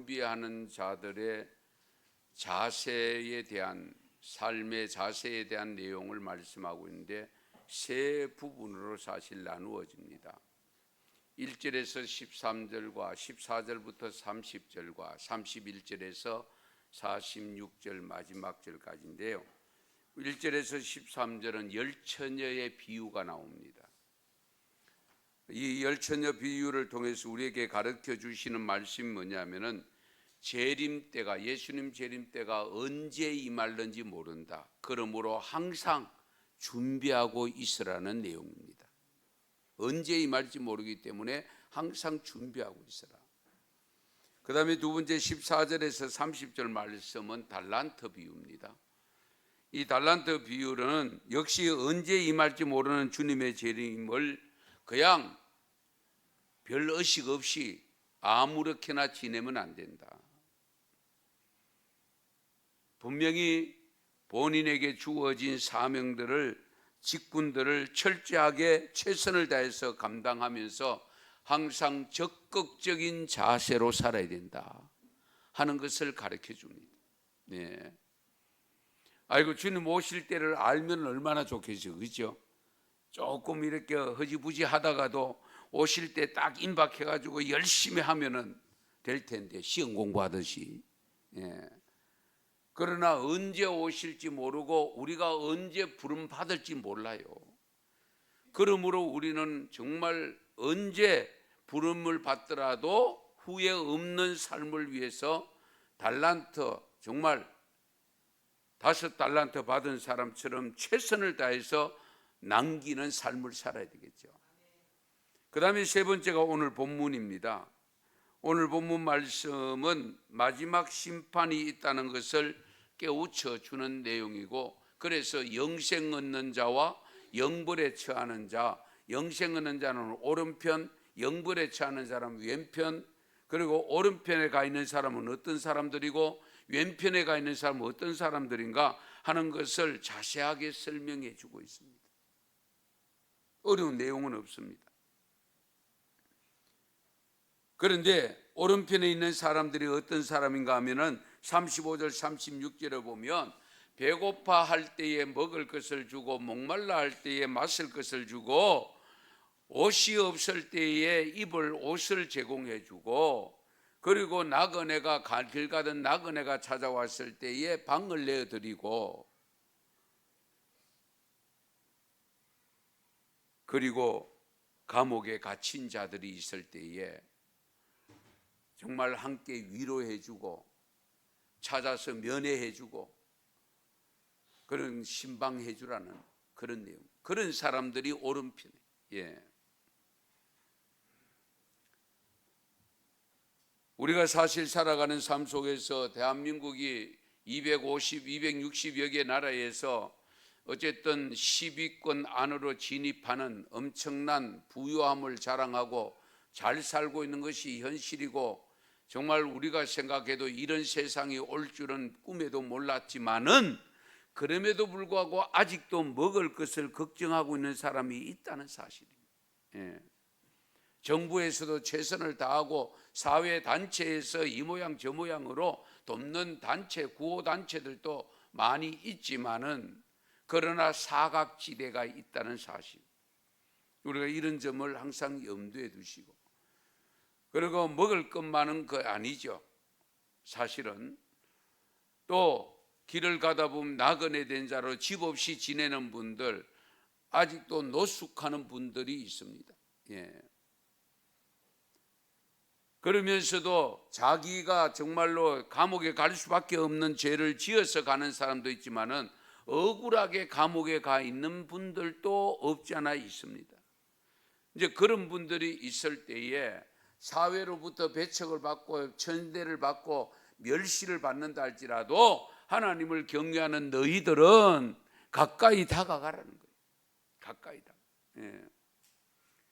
준비하는 자들의 자세에 대한, 삶의 자세에 대한 내용을 말씀하고 있는데 세 부분으로 사실 나누어집니다. 1절에서 13절과 14절부터 30절과 31절에서 46절 마지막 절까지인데요. 1절에서 13절은 열처녀의 비유가 나옵니다. 이 열처녀 비유를 통해서 우리에게 가르쳐 주시는 말씀이 뭐냐면은 재림 때가, 예수님 재림 때가 언제 임할는지 모른다. 그러므로 항상 준비하고 있으라는 내용입니다. 언제 임할지 모르기 때문에 항상 준비하고 있으라. 그 다음에 두 번째 14절에서 30절 말씀은 달란트 비유입니다. 이 달란트 비유는 역시 언제 임할지 모르는 주님의 재림을 그냥 별 의식 없이 아무렇게나 지내면 안 된다. 분명히 본인에게 주어진 사명들을, 직분들을 철저하게 최선을 다해서 감당하면서 항상 적극적인 자세로 살아야 된다 하는 것을 가르쳐 줍니다. 네. 아이고, 주님 오실 때를 알면 얼마나 좋겠죠, 그렇죠? 조금 이렇게 허지부지 하다가도 오실 때 딱 임박해가지고 열심히 하면은 될 텐데, 시험 공부하듯이. 예. 그러나 언제 오실지 모르고 우리가 언제 부름 받을지 몰라요. 그러므로 우리는 정말 언제 부름을 받더라도 후회 없는 삶을 위해서 달란트, 정말 5달란트 받은 사람처럼 최선을 다해서 남기는 삶을 살아야 되겠죠. 그 다음에 세 번째가 오늘 본문입니다. 오늘 본문 말씀은 마지막 심판이 있다는 것을 깨우쳐 주는 내용이고, 그래서 영생 얻는 자와 영벌에 처하는 자, 영생 얻는 자는 오른편, 영벌에 처하는 사람은 왼편, 그리고 오른편에 가 있는 사람은 어떤 사람들이고 왼편에 가 있는 사람은 어떤 사람들인가 하는 것을 자세하게 설명해 주고 있습니다. 어려운 내용은 없습니다. 그런데 오른편에 있는 사람들이 어떤 사람인가 하면은 35절 36절에 보면 배고파 할 때에 먹을 것을 주고 목말라 할 때에 마실 것을 주고 옷이 없을 때에 입을 옷을 제공해 주고, 그리고 나그네가 길 가던 나그네가 찾아왔을 때에 방을 내어 드리고, 그리고 감옥에 갇힌 자들이 있을 때에 정말 함께 위로해 주고 찾아서 면회해 주고 그런 신방해 주라는 그런 내용. 그런 사람들이 오른편에. 예. 우리가 사실 살아가는 삶 속에서 대한민국이 250, 260여 개 나라에서 어쨌든 10위권 안으로 진입하는 엄청난 부유함을 자랑하고 잘 살고 있는 것이 현실이고, 정말 우리가 생각해도 이런 세상이 올 줄은 꿈에도 몰랐지만은 그럼에도 불구하고 아직도 먹을 것을 걱정하고 있는 사람이 있다는 사실입니다. 예. 정부에서도 최선을 다하고 사회단체에서 이 모양 저 모양으로 돕는 단체, 구호단체들도 많이 있지만은 그러나 사각지대가 있다는 사실, 우리가 이런 점을 항상 염두에 두시고, 그리고 먹을 것만은 그 아니죠. 사실은 또 길을 가다 보면 나그네 된 자로 집 없이 지내는 분들, 아직도 노숙하는 분들이 있습니다. 예. 그러면서도 자기가 정말로 감옥에 갈 수밖에 없는 죄를 지어서 가는 사람도 있지만은 억울하게 감옥에 가 있는 분들도 없지 않아 있습니다. 이제 그런 분들이 있을 때에 사회로부터 배척을 받고 천대를 받고 멸시를 받는다 할지라도 하나님을 경외하는 너희들은 가까이 다가가라는 거예요. 가까이 다가. 예.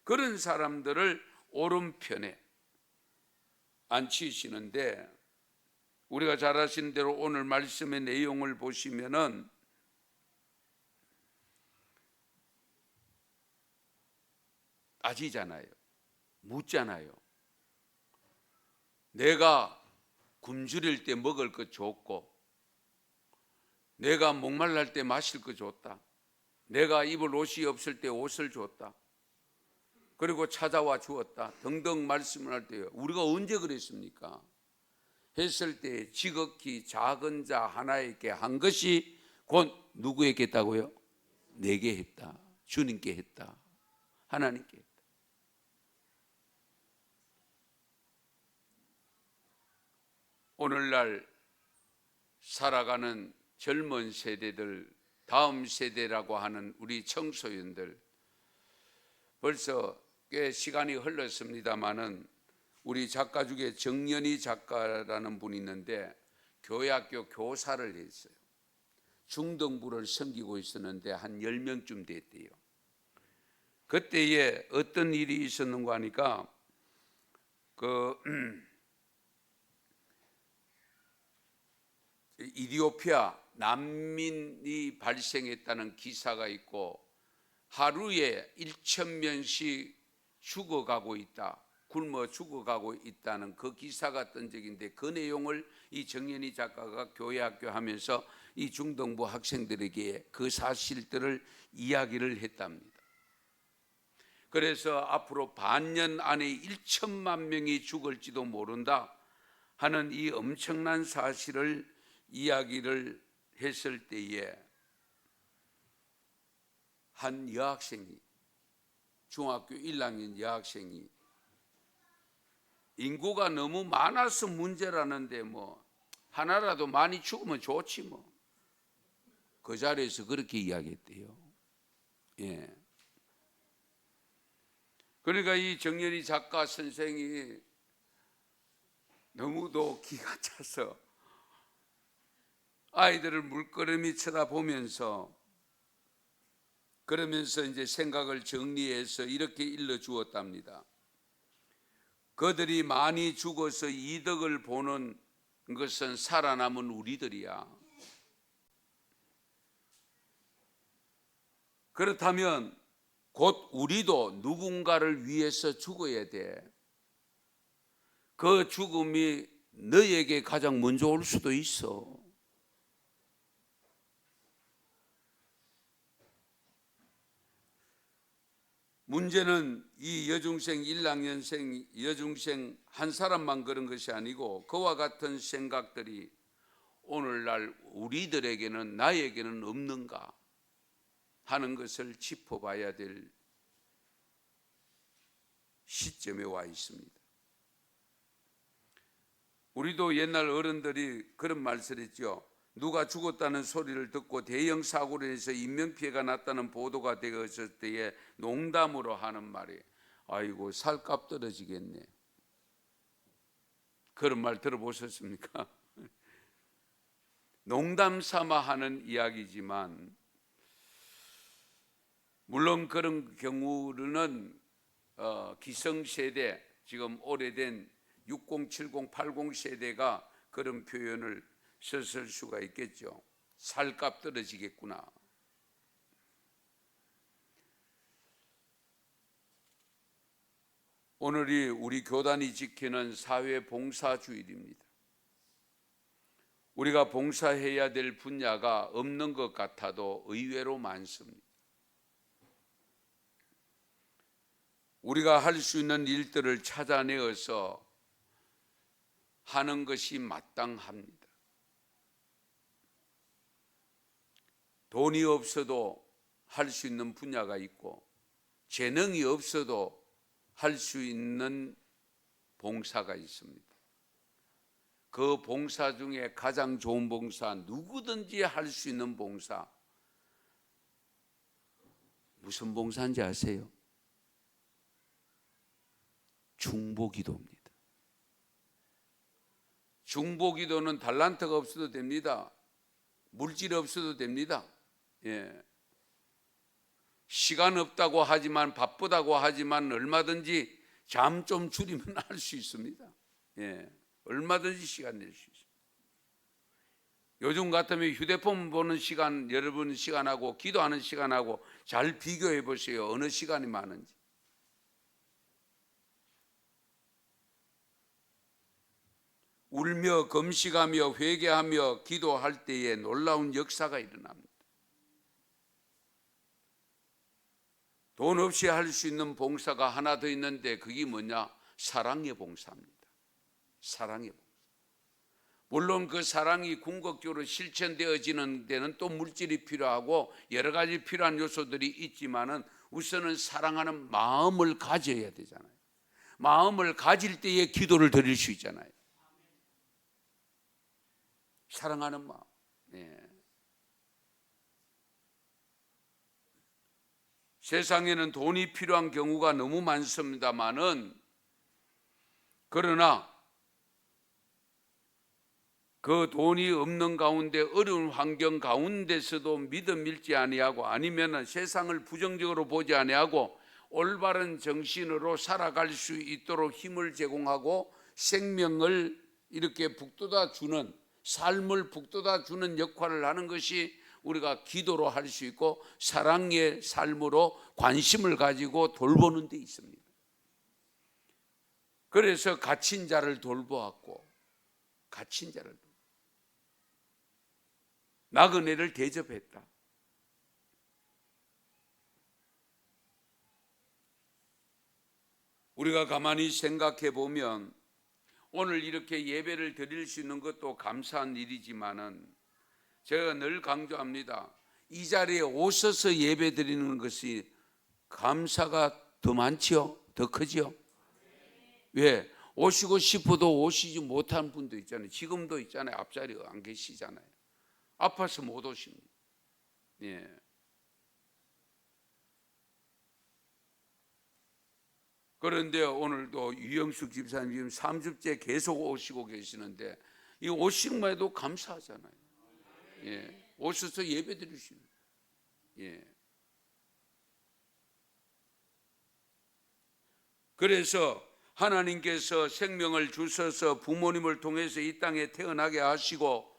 그런 사람들을 오른편에 앉히시는데, 우리가 잘 아시는 대로 오늘 말씀의 내용을 보시면은 따지잖아요. 묻잖아요. 내가 굶주릴 때 먹을 것 줬고, 내가 목말랄 때 마실 것 줬다. 내가 입을 옷이 없을 때 옷을 줬다. 그리고 찾아와 주었다. 등등 말씀을 할 때요. 우리가 언제 그랬습니까? 했을 때 지극히 작은 자 하나에게 한 것이 곧 누구에게 했다고요? 내게 했다. 주님께 했다. 하나님께 했다. 오늘날 살아가는 젊은 세대들, 다음 세대라고 하는 우리 청소년들, 벌써 꽤 시간이 흘렀습니다마는 우리 작가 중에 정연희 작가라는 분이 있는데 교회학교 교사를 했어요. 중등부를 섬기고 있었는데 한 10명쯤 됐대요. 그때에 어떤 일이 있었는가 하니까 이디오피아 난민이 발생했다는 기사가 있고 하루에 1,000명씩 죽어가고 있다, 굶어 죽어가고 있다는 그 기사가 뜬 적인데, 그 내용을 이 정연희 작가가 교회학교 하면서 이 중등부 학생들에게 그 사실들을 이야기를 했답니다. 그래서 앞으로 반년 안에 1천만 명이 죽을지도 모른다 하는 이 엄청난 사실을 이야기를 했을 때에 한 여학생이, 중학교 1학년 여학생이 인구가 너무 많아서 문제라는데 뭐 하나라도 많이 죽으면 좋지 뭐. 그 자리에서 그렇게 이야기했대요. 예. 그러니까 이 정연희 작가 선생이 너무도 기가 차서 아이들을 물끄러미 쳐다보면서 그러면서 이제 생각을 정리해서 이렇게 일러주었답니다. 그들이 많이 죽어서 이득을 보는 것은 살아남은 우리들이야. 그렇다면 곧 우리도 누군가를 위해서 죽어야 돼. 그 죽음이 너에게 가장 먼저 올 수도 있어. 문제는 이 여중생 1학년생 여중생 한 사람만 그런 것이 아니고 그와 같은 생각들이 오늘날 우리들에게는, 나에게는 없는가 하는 것을 짚어봐야 될 시점에 와 있습니다. 우리도 옛날 어른들이 그런 말씀을 했죠. 누가 죽었다는 소리를 듣고 대형 사고로 인해서 인명피해가 났다는 보도가 되었을 때에 농담으로 하는 말이, 아이고 살값 떨어지겠네. 그런 말 들어보셨습니까? 농담 삼아 하는 이야기지만 물론 그런 경우는 기성세대, 지금 오래된 60, 70, 80 세대가 그런 표현을 썼을 수가 있겠죠. 살값 떨어지겠구나. 오늘이 우리 교단이 지키는 사회봉사주일입니다. 우리가 봉사해야 될 분야가 없는 것 같아도 의외로 많습니다. 우리가 할 수 있는 일들을 찾아내어서 하는 것이 마땅합니다. 돈이 없어도 할 수 있는 분야가 있고 재능이 없어도 할 수 있는 봉사가 있습니다. 그 봉사 중에 가장 좋은 봉사, 누구든지 할 수 있는 봉사, 무슨 봉사인지 아세요? 중보기도입니다. 중보기도는 달란트가 없어도 됩니다. 물질 없어도 됩니다. 예. 시간 없다고 하지만, 바쁘다고 하지만 얼마든지 잠 좀 줄이면 할 수 있습니다. 예. 얼마든지 시간 낼 수 있습니다. 요즘 같으면 휴대폰 보는 시간, 여러분 시간하고 기도하는 시간하고 잘 비교해 보세요. 어느 시간이 많은지. 울며 금식하며 회개하며 기도할 때에 놀라운 역사가 일어납니다. 돈 없이 할 수 있는 봉사가 하나 더 있는데 그게 뭐냐? 사랑의 봉사입니다. 사랑의 봉사. 물론 그 사랑이 궁극적으로 실천되어지는 데는 또 물질이 필요하고 여러 가지 필요한 요소들이 있지만은 우선은 사랑하는 마음을 가져야 되잖아요. 마음을 가질 때에 기도를 드릴 수 있잖아요. 사랑하는 마음. 예. 세상에는 돈이 필요한 경우가 너무 많습니다만은 그러나 그 돈이 없는 가운데 어려운 환경 가운데서도 믿음 잃지 아니하고 아니면 세상을 부정적으로 보지 아니하고 올바른 정신으로 살아갈 수 있도록 힘을 제공하고 생명을 이렇게 북돋아 주는, 삶을 북돋아 주는 역할을 하는 것이 우리가 기도로 할 수 있고 사랑의 삶으로 관심을 가지고 돌보는 데 있습니다. 그래서 갇힌 자를 돌보았고 갇힌 자를 나그네를 대접했다. 우리가 가만히 생각해 보면 오늘 이렇게 예배를 드릴 수 있는 것도 감사한 일이지만은 제가 늘 강조합니다. 이 자리에 오셔서 예배 드리는 것이 감사가 더 많지요? 더 크지요? 왜? 오시고 싶어도 오시지 못한 분도 있잖아요. 지금도 있잖아요. 앞자리에 안 계시잖아요. 아파서 못 오십니다. 예. 그런데 오늘도 유영숙 집사님 지금 3주째 계속 오시고 계시는데 이 오시기만 해도 감사하잖아요. 예. 오셔서 예배 드리시는. 예. 그래서 하나님께서 생명을 주셔서 부모님을 통해서 이 땅에 태어나게 하시고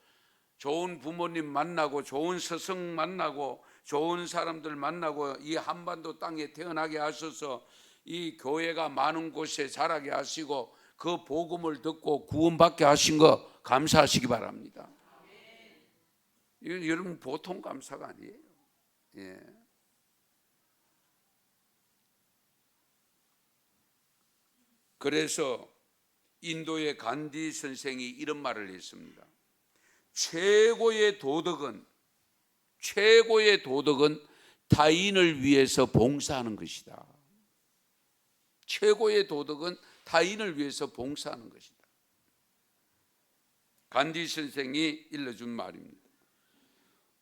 좋은 부모님 만나고 좋은 스승 만나고 좋은 사람들 만나고 이 한반도 땅에 태어나게 하셔서 이 교회가 많은 곳에 자라게 하시고 그 복음을 듣고 구원받게 하신 거 감사하시기 바랍니다. 이건 여러분 보통 감사가 아니에요. 예. 그래서 인도의 간디 선생이 이런 말을 했습니다. 최고의 도덕은 타인을 위해서 봉사하는 것이다. 최고의 도덕은 타인을 위해서 봉사하는 것이다. 간디 선생이 일러준 말입니다.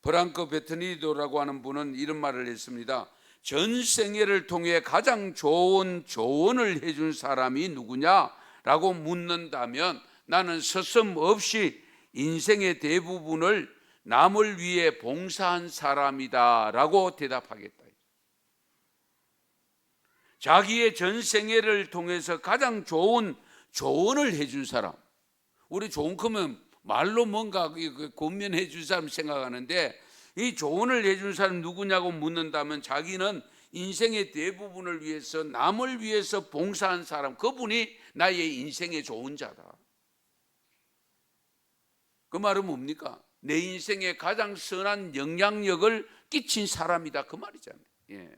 프랑크 베트니도라고 하는 분은 이런 말을 했습니다. 전생애를 통해 가장 좋은 조언을 해준 사람이 누구냐라고 묻는다면 나는 서슴없이 인생의 대부분을 남을 위해 봉사한 사람이다 라고 대답하겠다. 자기의 전생애를 통해서 가장 좋은 조언을 해준 사람. 우리 좋은 크면 말로 뭔가 권면해 준 사람 생각하는데 이 조언을 해준 사람 누구냐고 묻는다면 자기는 인생의 대부분을 위해서 남을 위해서 봉사한 사람, 그분이 나의 인생의 좋은 자다. 그 말은 뭡니까? 내 인생에 가장 선한 영향력을 끼친 사람이다 그 말이잖아요. 예.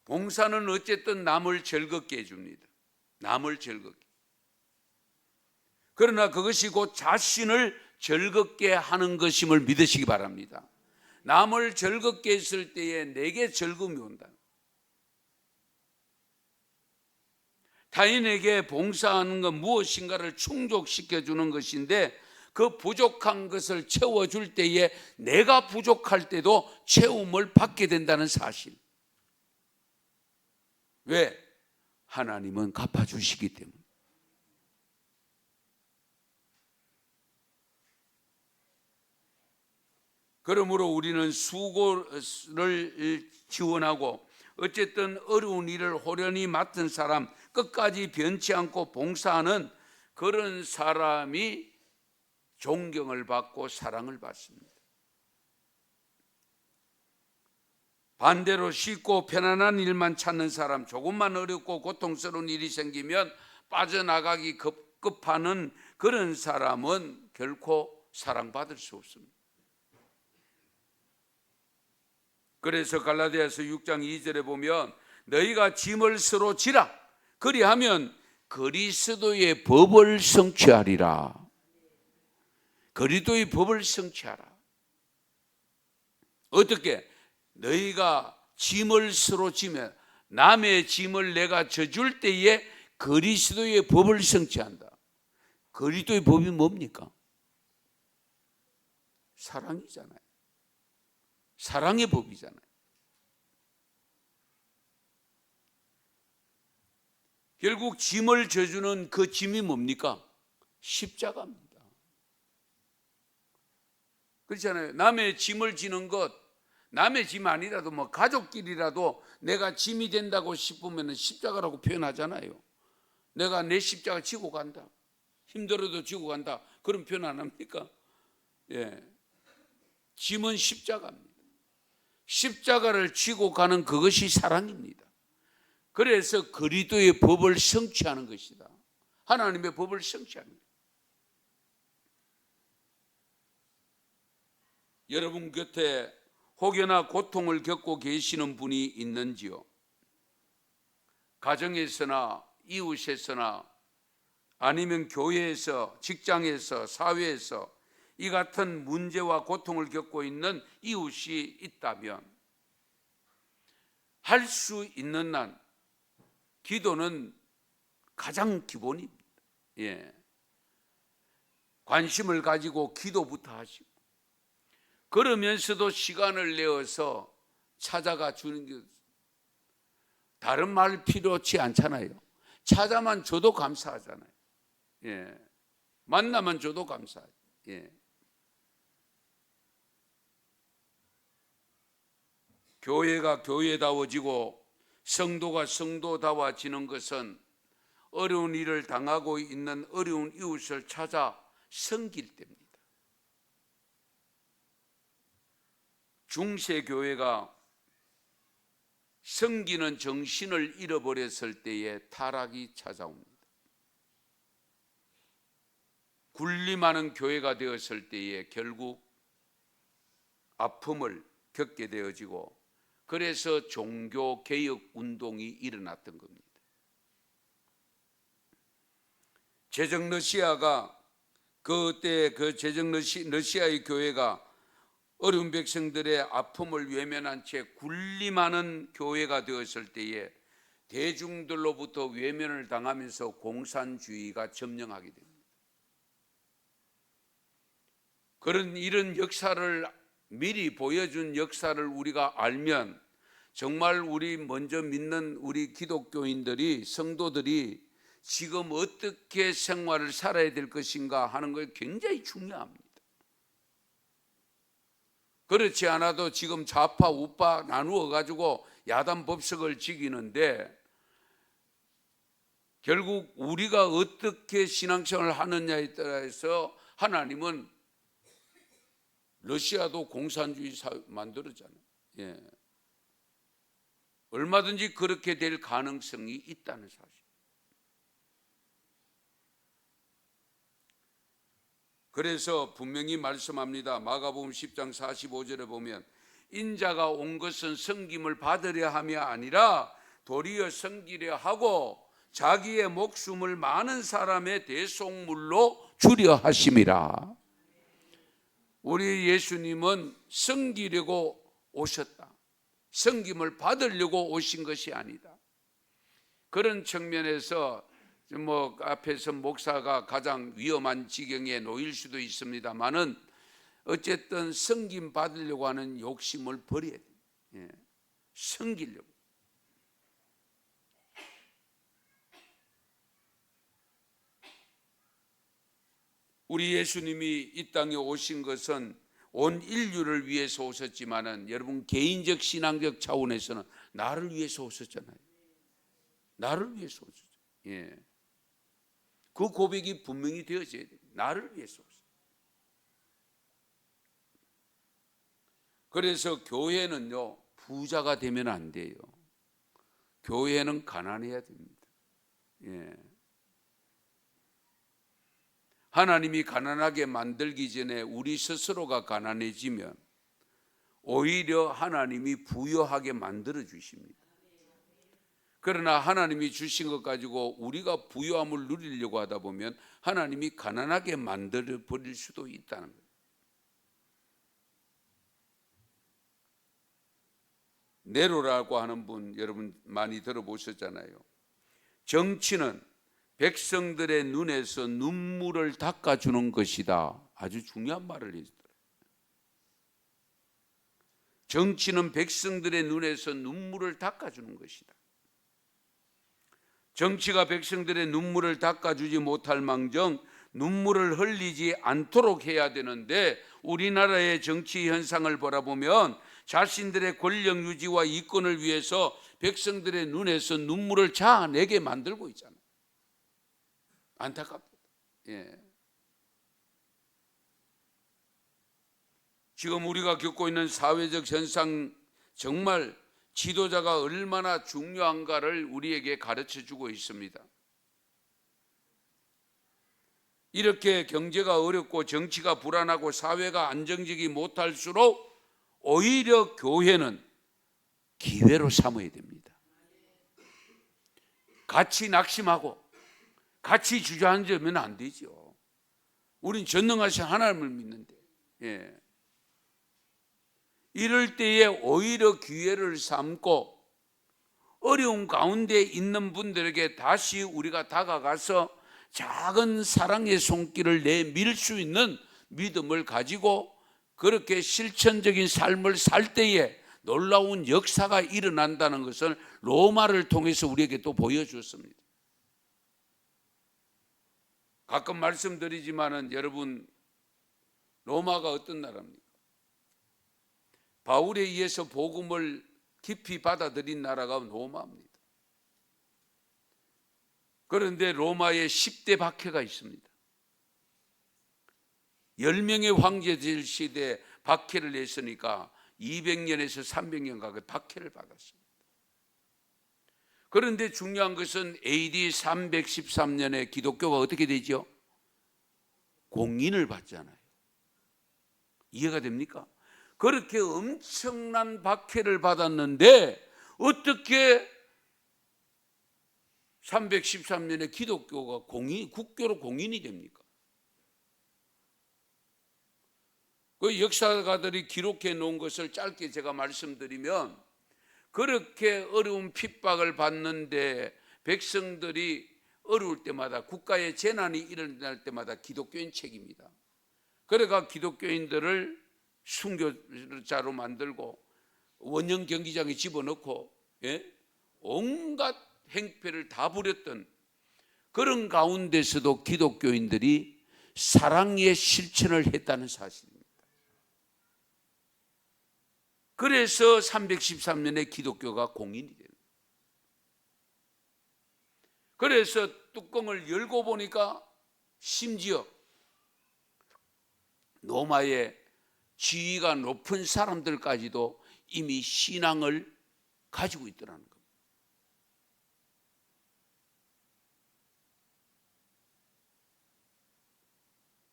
봉사는 어쨌든 남을 즐겁게 해줍니다. 남을 즐겁게. 그러나 그것이 곧 자신을 즐겁게 하는 것임을 믿으시기 바랍니다. 남을 즐겁게 했을 때에 내게 즐거움이 온다. 타인에게 봉사하는 건 무엇인가를 충족시켜 주는 것인데 그 부족한 것을 채워줄 때에 내가 부족할 때도 채움을 받게 된다는 사실. 왜? 하나님은 갚아주시기 때문에. 그러므로 우리는 수고를 지원하고 어쨌든 어려운 일을 호련히 맡은 사람, 끝까지 변치 않고 봉사하는 그런 사람이 존경을 받고 사랑을 받습니다. 반대로 쉽고 편안한 일만 찾는 사람, 조금만 어렵고 고통스러운 일이 생기면 빠져나가기 급급하는 그런 사람은 결코 사랑받을 수 없습니다. 그래서 갈라디아서 6장 2절에 보면 너희가 짐을 서로 지라 그리하면 그리스도의 법을 성취하리라. 그리스도의 법을 성취하라. 어떻게? 너희가 짐을 서로 지면 남의 짐을 내가 져줄 때에 그리스도의 법을 성취한다. 그리스도의 법이 뭡니까? 사랑이잖아요. 사랑의 법이잖아요. 결국 짐을 져주는 그 짐이 뭡니까? 십자가입니다. 그렇잖아요. 남의 짐을 지는 것, 남의 짐 아니라도 뭐 가족끼리라도 내가 짐이 된다고 싶으면 십자가라고 표현하잖아요. 내가 내 십자가 지고 간다. 힘들어도 지고 간다. 그런 표현 안 합니까? 예. 짐은 십자가입니다. 십자가를 지고 가는 그것이 사랑입니다. 그래서 그리스도의 법을 성취하는 것이다. 하나님의 법을 성취하는 것이다. 여러분 곁에 혹여나 고통을 겪고 계시는 분이 있는지요? 가정에서나 이웃에서나 아니면 교회에서, 직장에서, 사회에서 이 같은 문제와 고통을 겪고 있는 이웃이 있다면 할 수 있는 한 기도는 가장 기본입니다. 예. 관심을 가지고 기도부터 하시고 그러면서도 시간을 내어서 찾아가 주는 게 다른 말 필요치 않잖아요. 찾아만 줘도 감사하잖아요. 예. 만나만 줘도 감사하죠. 예. 교회가 교회다워지고 성도가 성도다워지는 것은 어려운 일을 당하고 있는 어려운 이웃을 찾아 섬길 때입니다. 중세교회가 섬기는 정신을 잃어버렸을 때에 타락이 찾아옵니다. 군림하는 교회가 되었을 때에 결국 아픔을 겪게 되어지고 그래서 종교개혁 운동이 일어났던 겁니다. 제정 러시아가 그때 그 제정 러시아의 교회가 어려운 백성들의 아픔을 외면한 채 군림하는 교회가 되었을 때에 대중들로부터 외면을 당하면서 공산주의가 점령하게 됩니다. 이런 역사를 미리 보여준 역사를 우리가 알면 정말 우리 먼저 믿는 우리 기독교인들이 성도들이 지금 어떻게 생활을 살아야 될 것인가 하는 게 굉장히 중요합니다. 그렇지 않아도 지금 좌파 우파 나누어 가지고 야단 법석을 지키는데 결국 우리가 어떻게 신앙생활을 하느냐에 따라서 하나님은 러시아도 공산주의 사회 만들었잖아요. 예. 얼마든지 그렇게 될 가능성이 있다는 사실. 그래서 분명히 말씀합니다. 마가복음 10장 45절에 보면 인자가 온 것은 섬김을 받으려 함이 아니라 도리어 섬기려 하고 자기의 목숨을 많은 사람의 대속물로 주려 하심이라. 우리 예수님은 섬기려고 오셨다. 섬김을 받으려고 오신 것이 아니다. 그런 측면에서 앞에서 목사가 가장 위험한 지경에 놓일 수도 있습니다만은 어쨌든 섬김 받으려고 하는 욕심을 버려야 돼요. 예. 섬기려고. 우리 예수님이 이 땅에 오신 것은 온 인류를 위해서 오셨지만은 여러분 개인적 신앙적 차원에서는 나를 위해서 오셨잖아요. 나를 위해서 오셨죠. 예. 그 고백이 분명히 되어져야 돼요. 나를 위해서 오셨어요. 그래서 교회는요 부자가 되면 안 돼요. 교회는 가난해야 됩니다. 예. 하나님이 가난하게 만들기 전에 우리 스스로가 가난해지면 오히려 하나님이 부유하게 만들어 주십니다. 그러나 하나님이 주신 것 가지고 우리가 부유함을 누리려고 하다 보면 하나님이 가난하게 만들어 버릴 수도 있다는 거예요. 네로라고 하는 분 여러분 많이 들어보셨잖아요. 정치는 백성들의 눈에서 눈물을 닦아주는 것이다. 아주 중요한 말을 했어요. 정치는 백성들의 눈에서 눈물을 닦아주는 것이다. 정치가 백성들의 눈물을 닦아주지 못할 망정 눈물을 흘리지 않도록 해야 되는데 우리나라의 정치 현상을 바라보면 자신들의 권력 유지와 이권을 위해서 백성들의 눈에서 눈물을 자아내게 만들고 있잖아요. 안타깝다. 지금 우리가 겪고 있는 사회적 현상 정말 지도자가 얼마나 중요한가를 우리에게 가르쳐 주고 있습니다. 이렇게 경제가 어렵고 정치가 불안하고 사회가 안정적이 못할수록 오히려 교회는 기회로 삼아야 됩니다. 같이 낙심하고 같이 주저앉으면 안 되죠. 우린 전능하신 하나님을 믿는데 이럴 때에 오히려 기회를 삼고 어려운 가운데 있는 분들에게 다시 우리가 다가가서 작은 사랑의 손길을 내밀 수 있는 믿음을 가지고 그렇게 실천적인 삶을 살 때에 놀라운 역사가 일어난다는 것을 로마를 통해서 우리에게 또 보여주었습니다. 가끔 말씀드리지만은 여러분 로마가 어떤 나라입니까? 바울에 의해서 복음을 깊이 받아들인 나라가 로마입니다. 그런데 로마에 10대 박해가 있습니다. 10명의 황제들 시대에 박해를 했으니까 200년에서 300년 가까이 박해를 받았습니다. 그런데 중요한 것은 AD 313년에 기독교가 어떻게 되죠? 공인을 받잖아요. 이해가 됩니까? 그렇게 엄청난 박해를 받았는데 어떻게 313년에 기독교가 국교로 공인이 됩니까? 그 역사가들이 기록해 놓은 것을 짧게 제가 말씀드리면 그렇게 어려운 핍박을 받는데 백성들이 어려울 때마다 국가의 재난이 일어날 때마다 기독교인 책임이다. 그래가 기독교인들을 순교자로 만들고 원형 경기장에 집어넣고 온갖 행패를 다 부렸던 그런 가운데서도 기독교인들이 사랑의 실천을 했다는 사실입니다. 그래서 313년에 기독교가 공인이 됩니다. 그래서 뚜껑을 열고 보니까 심지어 로마의 지위가 높은 사람들까지도 이미 신앙을 가지고 있더라는 겁니다.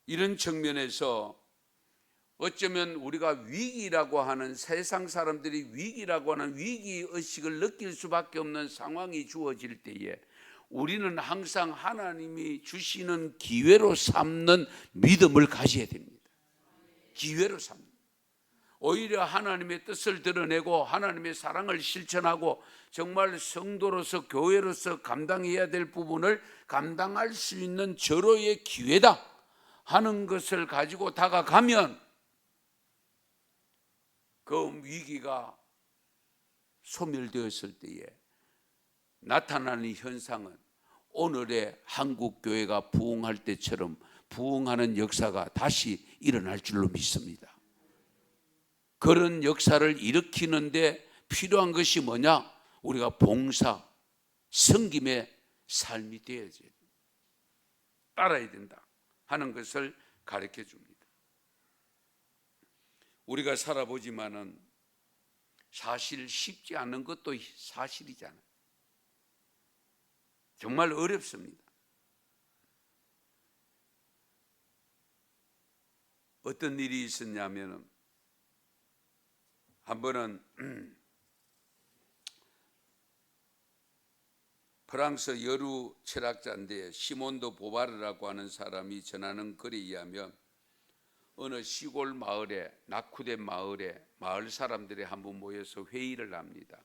이런 측면에서 어쩌면 우리가 위기라고 하는 세상 사람들이 위기라고 하는 위기의식을 느낄 수밖에 없는 상황이 주어질 때에 우리는 항상 하나님이 주시는 기회로 삼는 믿음을 가져야 됩니다. 기회로 삼는. 오히려 하나님의 뜻을 드러내고 하나님의 사랑을 실천하고 정말 성도로서 교회로서 감당해야 될 부분을 감당할 수 있는 절호의 기회다 하는 것을 가지고 다가가면 그 위기가 소멸되었을 때에 나타나는 현상은 오늘의 한국 교회가 부흥할 때처럼 부흥하는 역사가 다시 일어날 줄로 믿습니다. 그런 역사를 일으키는데 필요한 것이 뭐냐? 우리가 봉사, 섬김의 삶이 되어야지 따라야 된다 하는 것을 가르쳐 줍니다. 우리가 살아보지만은 사실 쉽지 않은 것도 사실이잖아요. 정말 어렵습니다. 어떤 일이 있었냐면은 한 번은 프랑스 여류 철학자인데 시몬 드 보바르라고 하는 사람이 전하는 글에 의하면 어느 시골 마을에, 낙후된 마을에 마을 사람들이 한번 모여서 회의를 합니다.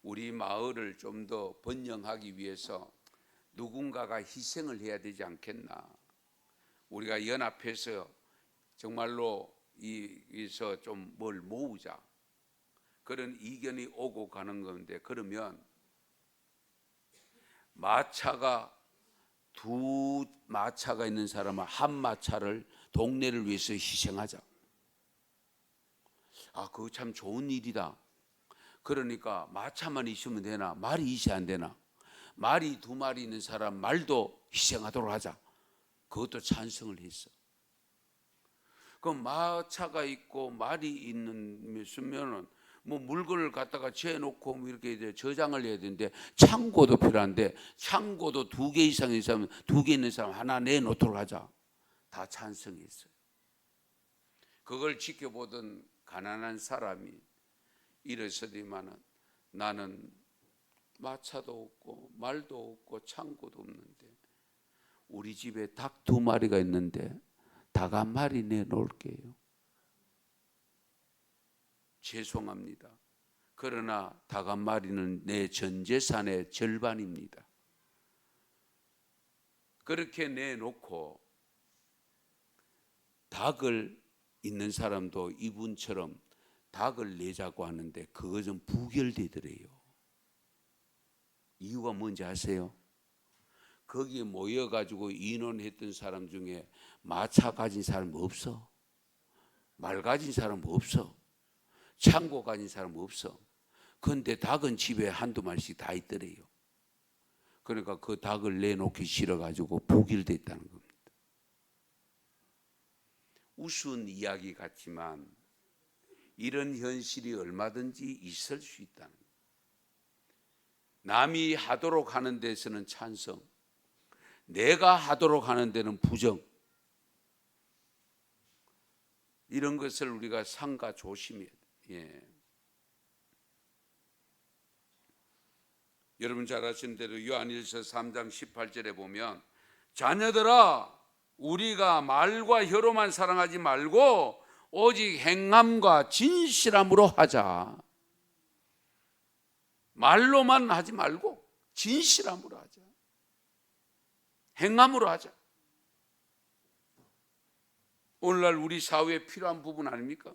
우리 마을을 좀 더 번영하기 위해서 누군가가 희생을 해야 되지 않겠나. 우리가 연합해서 정말로 이서 좀 뭘 모으자. 그런 이견이 오고 가는 건데, 그러면 마차가 두 마차가 있는 사람은 한 마차를 동네를 위해서 희생하자. 아, 그거 참 좋은 일이다. 그러니까 마차만 있으면 되나? 말이 있어야 안 되나? 말이 두 마리 있는 사람 말도 희생하도록 하자. 그것도 찬성을 했어. 그럼 마차가 있고 말이 있으면은 뭐 물건을 갖다가 재놓고 뭐 이렇게 이제 저장을 해야 되는데 창고도 필요한데 창고도 2개 이상 있는 사람, 2개 있는 사람 하나 내놓도록 하자. 다 찬성했어요. 그걸 지켜보던 가난한 사람이 이랬으리만은 나는 마차도 없고 말도 없고 창고도 없는데 우리 집에 닭 2마리가 있는데 닭 1마리 내놓을게요. 죄송합니다. 그러나 닭 1마리는 내 전 재산의 절반입니다. 그렇게 내놓고 닭을 있는 사람도 이분처럼 닭을 내자고 하는데 그것은 부결되더래요. 이유가 뭔지 아세요? 거기에 모여가지고 인원했던 사람 중에 마차 가진 사람 없어. 말 가진 사람 없어. 창고 가진 사람 없어. 그런데 닭은 집에 한두 마리씩 다 있더래요. 그러니까 그 닭을 내놓기 싫어가지고 부결됐다는 겁니다. 우스운 이야기 같지만 이런 현실이 얼마든지 있을 수 있다는 거예요. 남이 하도록 하는 데서는 찬성, 내가 하도록 하는 데는 부정. 이런 것을 우리가 삼가 조심해야 돼요. 예. 여러분 잘 아시는 대로 요한일서 3장 18절에 보면 자녀들아 우리가 말과 혀로만 사랑하지 말고 오직 행함과 진실함으로 하자. 말로만 하지 말고 진실함으로 하자. 행함으로 하자. 오늘날 우리 사회에 필요한 부분 아닙니까?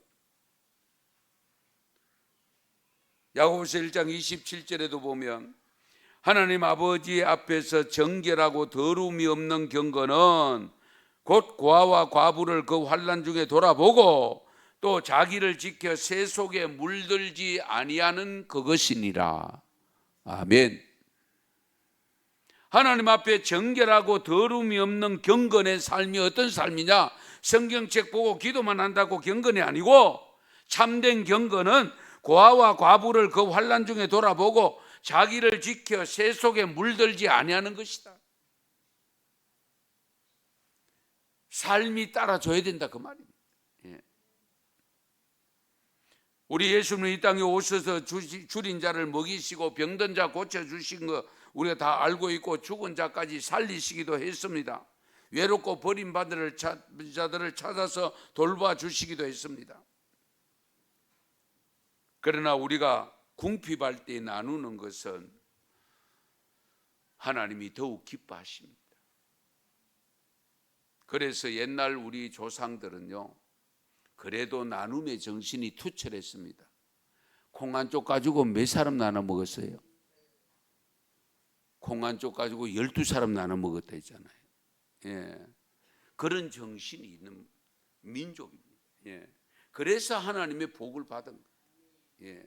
야고보서 1장 27절에도 보면 하나님 아버지 앞에서 정결하고 더러움이 없는 경건은 곧 고아와 과부를 그 환난 중에 돌아보고 또 자기를 지켜 새 속에 물들지 아니하는 그것이니라. 아멘. 하나님 앞에 정결하고 더러움이 없는 경건의 삶이 어떤 삶이냐? 성경책 보고 기도만 한다고 경건이 아니고 참된 경건은 고아와 과부를 그 환난 중에 돌아보고 자기를 지켜 새 속에 물들지 아니하는 것이다. 삶이 따라줘야 된다 그 말입니다. 예. 우리 예수님은 이 땅에 오셔서 줄인 자를 먹이시고 병든 자 고쳐주신 거 우리가 다 알고 있고 죽은 자까지 살리시기도 했습니다. 외롭고 버림받은 자들을 찾아서 돌봐주시기도 했습니다. 그러나 우리가 궁핍할 때 나누는 것은 하나님이 더욱 기뻐하십니다. 그래서 옛날 우리 조상들은요, 그래도 나눔의 정신이 투철했습니다. 콩 한 쪽 가지고 몇 사람 나눠 먹었어요? 콩 한 쪽 가지고 12사람 나눠 먹었다 했잖아요. 예. 그런 정신이 있는 민족입니다. 예. 그래서 하나님의 복을 받은 거예요. 예.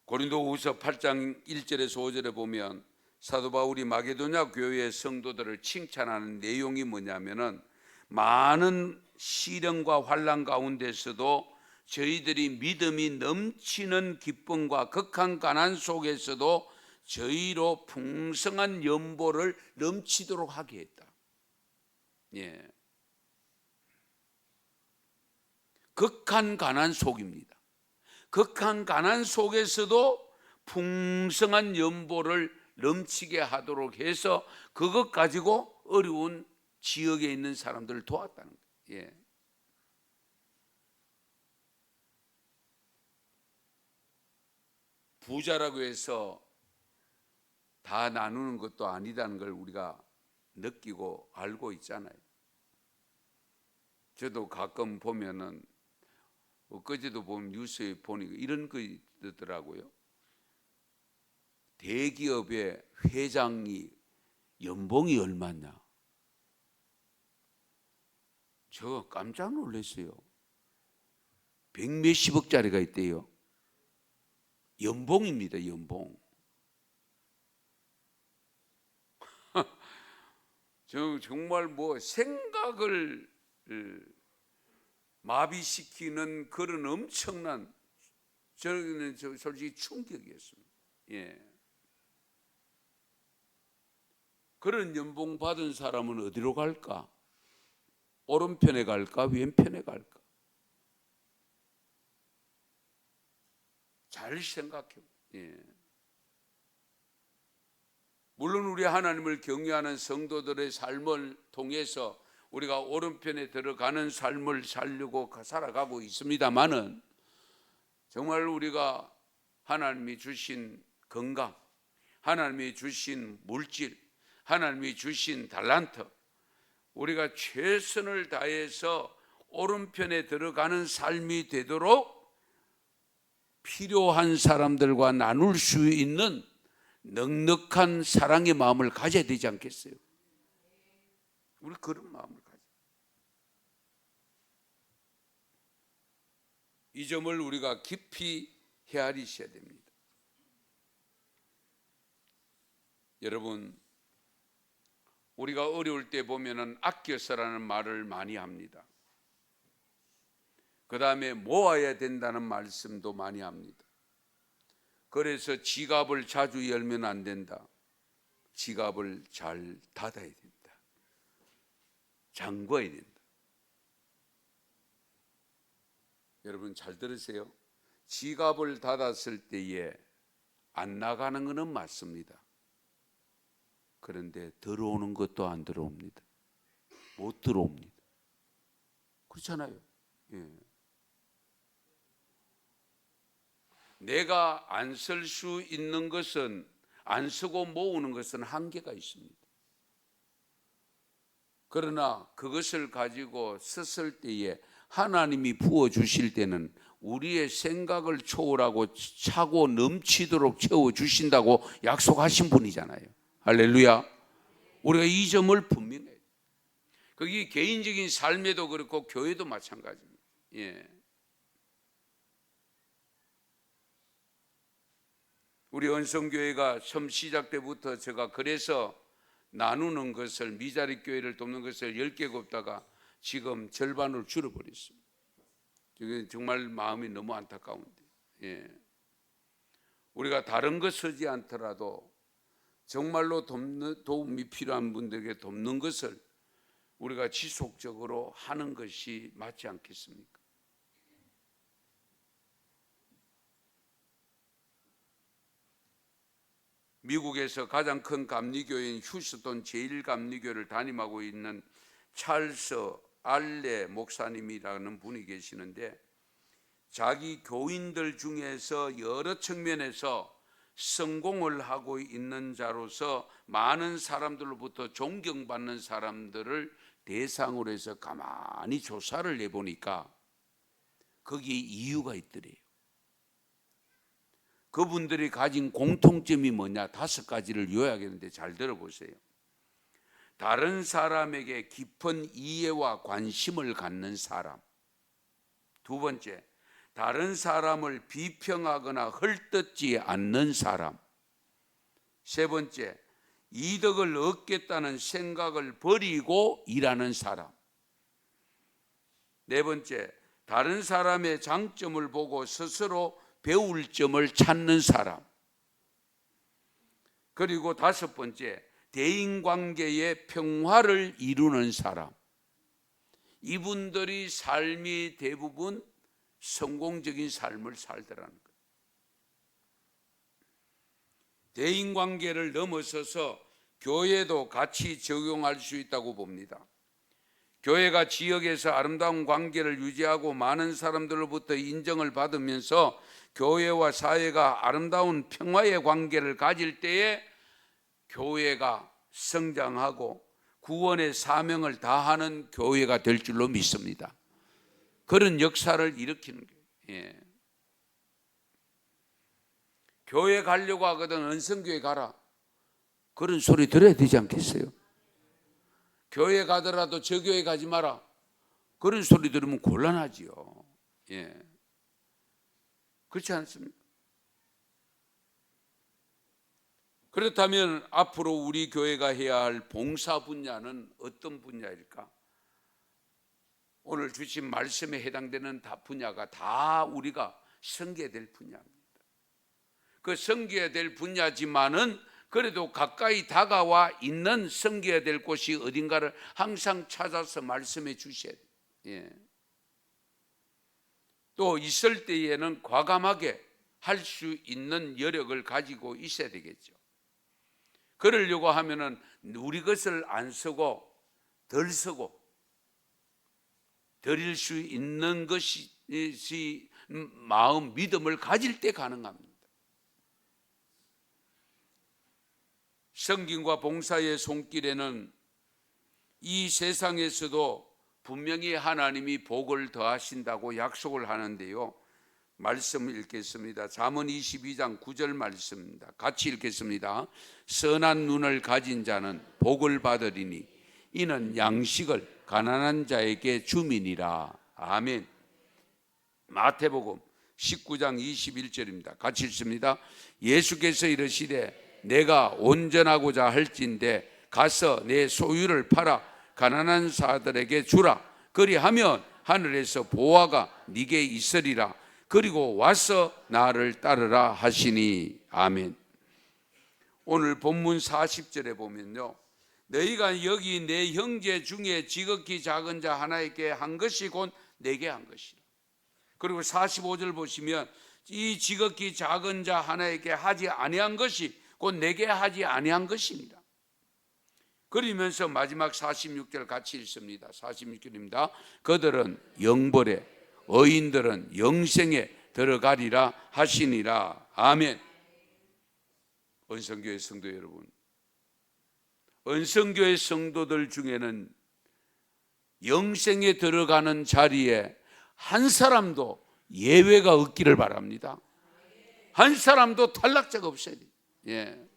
고린도후서 8장 1절에서 5절에 보면 사도 바울이 마게도냐 교회의 성도들을 칭찬하는 내용이 뭐냐면은 많은 시련과 환난 가운데서도 저희들이 믿음이 넘치는 기쁨과 극한 가난 속에서도 저희로 풍성한 연보를 넘치도록 하게 했다. 예. 극한 가난 속입니다. 극한 가난 속에서도 풍성한 연보를 넘치게 하도록 해서 그것 가지고 어려운 지역에 있는 사람들을 도왔다는 거예요. 예. 부자라고 해서 다 나누는 것도 아니다는 걸 우리가 느끼고 알고 있잖아요. 저도 가끔 보면은 엊그제도 보면 뉴스에 보니까 이런 거 있더라고요. 대기업의 회장이 연봉이 얼마냐? 저 깜짝 놀랐어요. 100몇십억짜리가 있대요. 연봉입니다, 연봉. 정말 뭐 생각을 마비시키는 그런 엄청난, 저는 솔직히 충격이었습니다. 예. 그런 연봉 받은 사람은 어디로 갈까? 오른편에 갈까? 왼편에 갈까? 잘 생각해. 예. 물론 우리 하나님을 경외하는 성도들의 삶을 통해서 우리가 오른편에 들어가는 삶을 살려고 살아가고 있습니다만은, 정말 우리가 하나님이 주신 건강, 하나님이 주신 물질, 하나님이 주신 달란트, 우리가 최선을 다해서 오른편에 들어가는 삶이 되도록 필요한 사람들과 나눌 수 있는 넉넉한 사랑의 마음을 가져야 되지 않겠어요? 우리 그런 마음을 가져. 이 점을 우리가 깊이 헤아리셔야 됩니다. 여러분, 우리가 어려울 때 보면은 아껴서라는 말을 많이 합니다. 그 다음에 모아야 된다는 말씀도 많이 합니다. 그래서 지갑을 자주 열면 안 된다. 지갑을 잘 닫아야 된다. 잠궈야 된다. 여러분 잘 들으세요. 지갑을 닫았을 때에 안 나가는 것은 맞습니다. 그런데 들어오는 것도 안 들어옵니다. 못 들어옵니다. 그렇잖아요. 예. 내가 안 쓸 수 있는 것은, 안 쓰고 모으는 것은 한계가 있습니다. 그러나 그것을 가지고 썼을 때에 하나님이 부어주실 때는 우리의 생각을 초월하고 차고 넘치도록 채워주신다고 약속하신 분이잖아요. 할렐루야. 우리가 이 점을 분명해요. 그게 개인적인 삶에도 그렇고 교회도 마찬가지입니다. 예. 우리 언성교회가 처음 시작 때부터 제가 그래서 나누는 것을, 미자리 교회를 돕는 것을 10개 곱다가 지금 절반으로 줄여버렸습니다. 정말 마음이 너무 안타까운데, 예. 우리가 다른 것 쓰지 않더라도 정말로 도움이 필요한 분들에게 돕는 것을 우리가 지속적으로 하는 것이 맞지 않겠습니까? 미국에서 가장 큰 감리교회인 휴스턴 제1감리교회를 담임하고 있는 찰스 알레 목사님이라는 분이 계시는데, 자기 교인들 중에서 여러 측면에서 성공을 하고 있는 자로서 많은 사람들로부터 존경받는 사람들을 대상으로 해서 가만히 조사를 해보니까 거기에 이유가 있더래요. 그분들이 가진 공통점이 뭐냐, 5가지를 요약했는데 잘 들어보세요. 다른 사람에게 깊은 이해와 관심을 갖는 사람. 두 번째, 다른 사람을 비평하거나 헐뜯지 않는 사람. 세 번째, 이득을 얻겠다는 생각을 버리고 일하는 사람. 네 번째, 다른 사람의 장점을 보고 스스로 배울 점을 찾는 사람. 그리고 5번째, 대인관계의 평화를 이루는 사람. 이분들이 삶이 대부분 성공적인 삶을 살더라는 거예요. 대인관계를 넘어서서 교회도 같이 적용할 수 있다고 봅니다. 교회가 지역에서 아름다운 관계를 유지하고 많은 사람들로부터 인정을 받으면서 교회와 사회가 아름다운 평화의 관계를 가질 때에 교회가 성장하고 구원의 사명을 다하는 교회가 될 줄로 믿습니다. 그런 역사를 일으키는 거예요. 예. 교회 가려고 하거든 은성교회 가라, 그런 소리 들어야 되지 않겠어요? 교회 가더라도 저 교회 가지 마라, 그런 소리 들으면 곤란하지요. 예. 그렇지 않습니까? 그렇다면 앞으로 우리 교회가 해야 할 봉사 분야는 어떤 분야일까? 오늘 주신 말씀에 해당되는 분야가 다 우리가 섬겨야 될 분야입니다. 그 섬겨야 될 분야지만은 그래도 가까이 다가와 있는 섬겨야 될 곳이 어딘가를 항상 찾아서 말씀해 주셔야 돼요. 예. 또 있을 때에는 과감하게 할 수 있는 여력을 가지고 있어야 되겠죠. 그러려고 하면은 우리 것을 안 쓰고 덜 쓰고 드릴 수 있는 것이 마음, 믿음을 가질 때 가능합니다. 섬김과 봉사의 손길에는 이 세상에서도 분명히 하나님이 복을 더하신다고 약속을 하는데요. 말씀을 읽겠습니다. 잠언 22장 9절 말씀입니다. 같이 읽겠습니다. 선한 눈을 가진 자는 복을 받으리니 이는 양식을 가난한 자에게 줌이니라. 아멘. 마태복음 19장 21절입니다. 같이 읽습니다. 예수께서 이르시되 내가 온전하고자 할진대 가서 내 소유를 팔아 가난한 자들에게 주라. 그리하면 하늘에서 보화가 네게 있으리라. 그리고 와서 나를 따르라 하시니. 아멘. 오늘 본문 40절에 보면요, 너희가 여기 내 형제 중에 지극히 작은 자 하나에게 한 것이 곧 내게 한 것이라. 그리고 45절 보시면 이 지극히 작은 자 하나에게 하지 아니한 것이 곧 내게 하지 아니한 것이니라. 그러면서 마지막 46절 같이 읽습니다. 46절입니다. 그들은 영벌에 의인들은 영생에 들어가리라 하시니라. 아멘. 은성교회 성도 여러분, 은성교회 성도들 중에는 영생에 들어가는 자리에 한 사람도 예외가 없기를 바랍니다. 한 사람도 탈락자가 없어야 돼요. 예.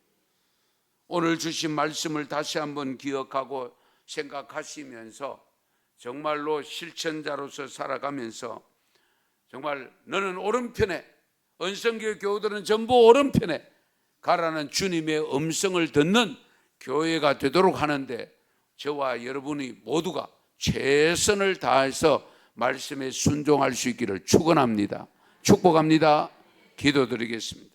오늘 주신 말씀을 다시 한번 기억하고 생각하시면서 정말로 실천자로서 살아가면서 정말 너는 오른편에, 은성교회 교우들은 전부 오른편에 가라는 주님의 음성을 듣는 교회가 되도록 하는데 저와 여러분이 모두가 최선을 다해서 말씀에 순종할 수 있기를 축원합니다. 축복합니다. 기도드리겠습니다.